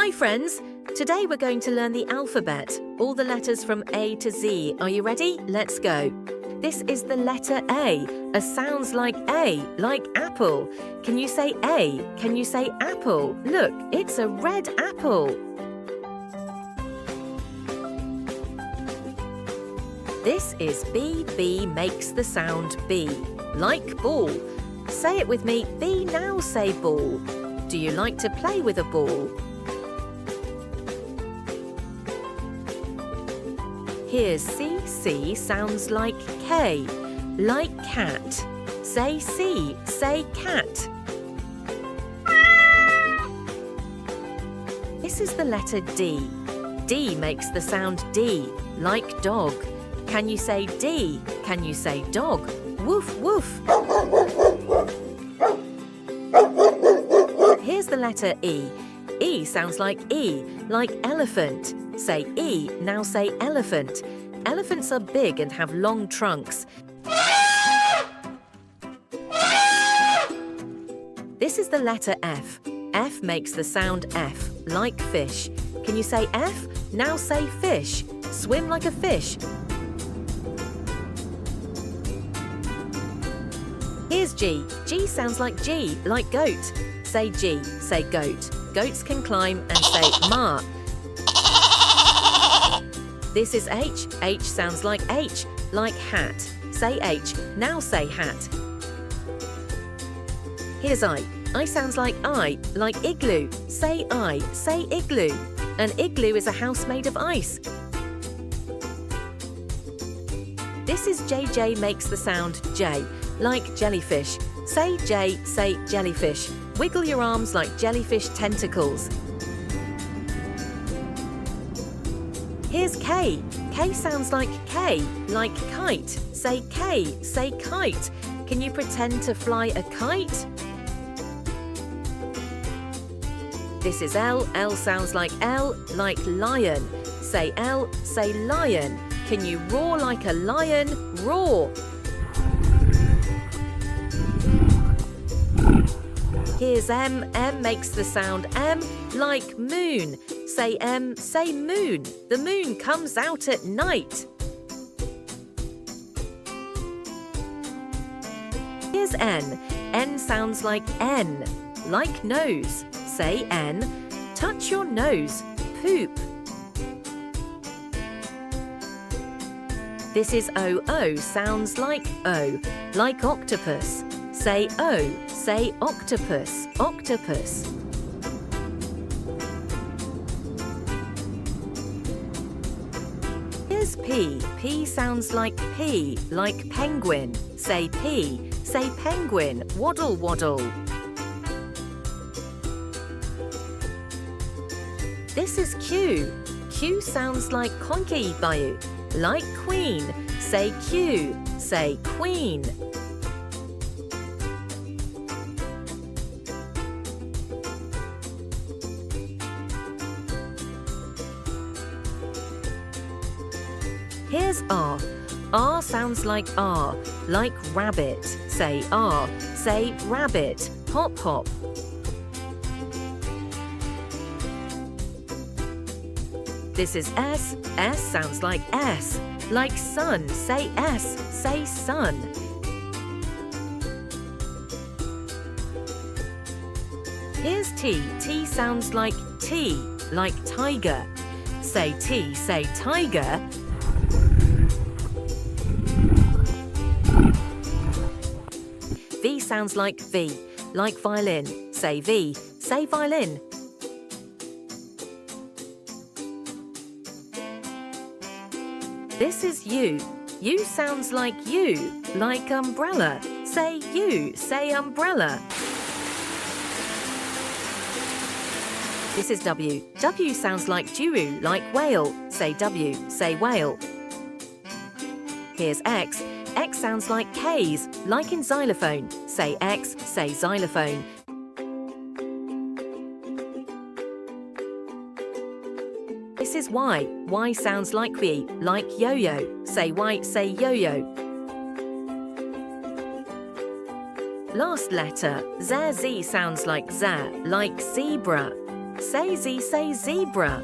Hi friends! Today we're going to learn the alphabet, all the letters from A to Z. Are you ready? Let's go. This is the letter A. A sounds like A, like apple. Can you say A? Can you say apple? Look, it's a red apple. This is B. B makes the sound B, like ball. Say it with me. B, now say ball. Do you like to play with a ball? Here's C. C sounds like K, like cat. Say C, say cat. This is the letter D. D makes the sound D, like dog. Can you say D? Can you say dog? Woof, woof. Here's the letter E. E sounds like E, like elephant. Say E, now say elephant. Elephants are big and have long trunks. This is the letter F. F makes the sound F, like fish. Can you say F? Now say fish. Swim like a fish. Here's G. G sounds like G, like goat. Say G, say goat. Goats can climb and say ma. This is H. H sounds like H, like hat. Say H, now say hat. Here's I. I sounds like I, like igloo. Say I, say igloo. An igloo is a house made of ice. This is J. J makes the sound J, like jellyfish. Say J, say jellyfish. Wiggle your arms like jellyfish tentacles. Here's K. K sounds like K, like kite. Say K, say kite. Can you pretend to fly a kite? This is L. L sounds like L, like lion. Say L, say lion. Can you roar like a lion? Roar. Here's M. M makes the sound M, like moon. Say M, say moon. The moon comes out at night. Here's N. N sounds like N, like nose. Say N, touch your nose, poop. This is O. O sounds like O, like octopus. Say O, say octopus, octopus. Here's P. P sounds like P, like penguin. Say P, say penguin, waddle, waddle. This is Q. Q sounds like conky bayu, like queen. Say Q, say queen. Here's R. R sounds like R, like rabbit. Say R, say rabbit, hop hop. This is S. S sounds like S, like sun. Say S, say sun. Here's T. T sounds like T, like tiger. Say T, say tiger. V sounds like V, like violin. Say V, say violin. This is U. U sounds like U, like umbrella. Say U, say umbrella. This is W. W sounds like Juru, like whale. Say W, say whale. Here's X. X sounds like K's, like in xylophone. Say X, say xylophone. This is Y. Y sounds like we, like yo-yo. Say Y, say yo-yo. Last letter, Z. Z sounds like za, like zebra. Say Z, say zebra.